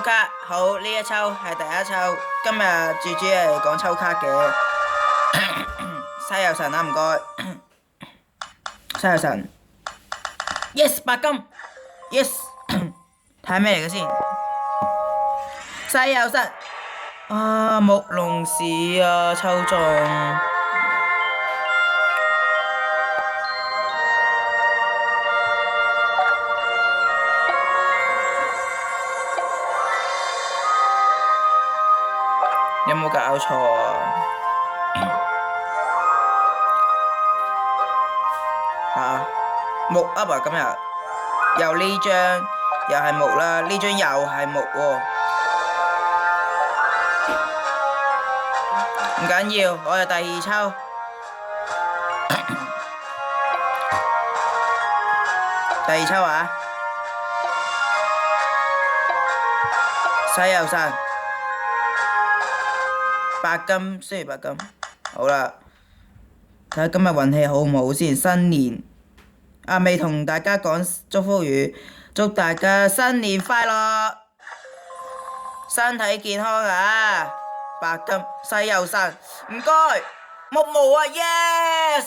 卡，好，呢一抽係第一抽，今日豬豬係講抽卡嘅。西遊神啊，唔該。西遊神 ，yes 白金，yes 睇下咩嚟嘅先。西遊神啊，木龍市啊，抽中。有冇搞錯啊？木噏啊！今日又呢張又係木啦，呢張又係木喎。唔緊要，我係第二抽。第二抽啊！西遊神。白金，雖然白金，好啦，睇下今日運氣好唔好先。新年啊，未同大家講祝福語，祝大家新年快樂，身體健康啊！白金，西遊神，唔該，木毛啊 ，yes，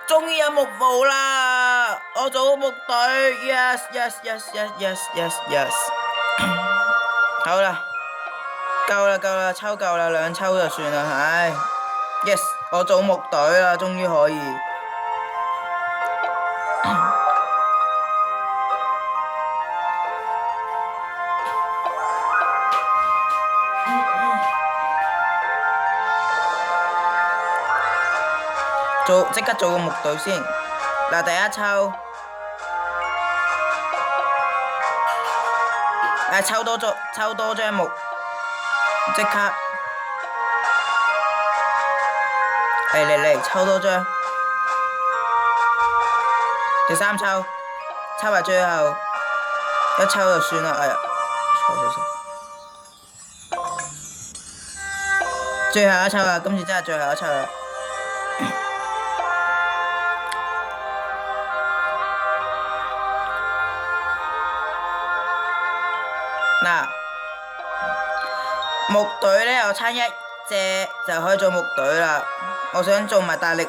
終於有木毛啦，我做木隊 ，yes yes yes yes yes yes yes， 好啦。夠啦夠啦，抽夠啦，兩抽就算啦，唉 ，yes， 我做木隊啦，終於可以。即刻做個木隊先。嗱，第一抽，抽多張木。即刻，嚟，抽多張，第三抽，抽埋最後，一抽就算啦，哎呀，錯，最後一抽啦，今次真係最後一抽啦。嗱。木隊呢，我差一隻就可以做木隊啦。我想做埋大力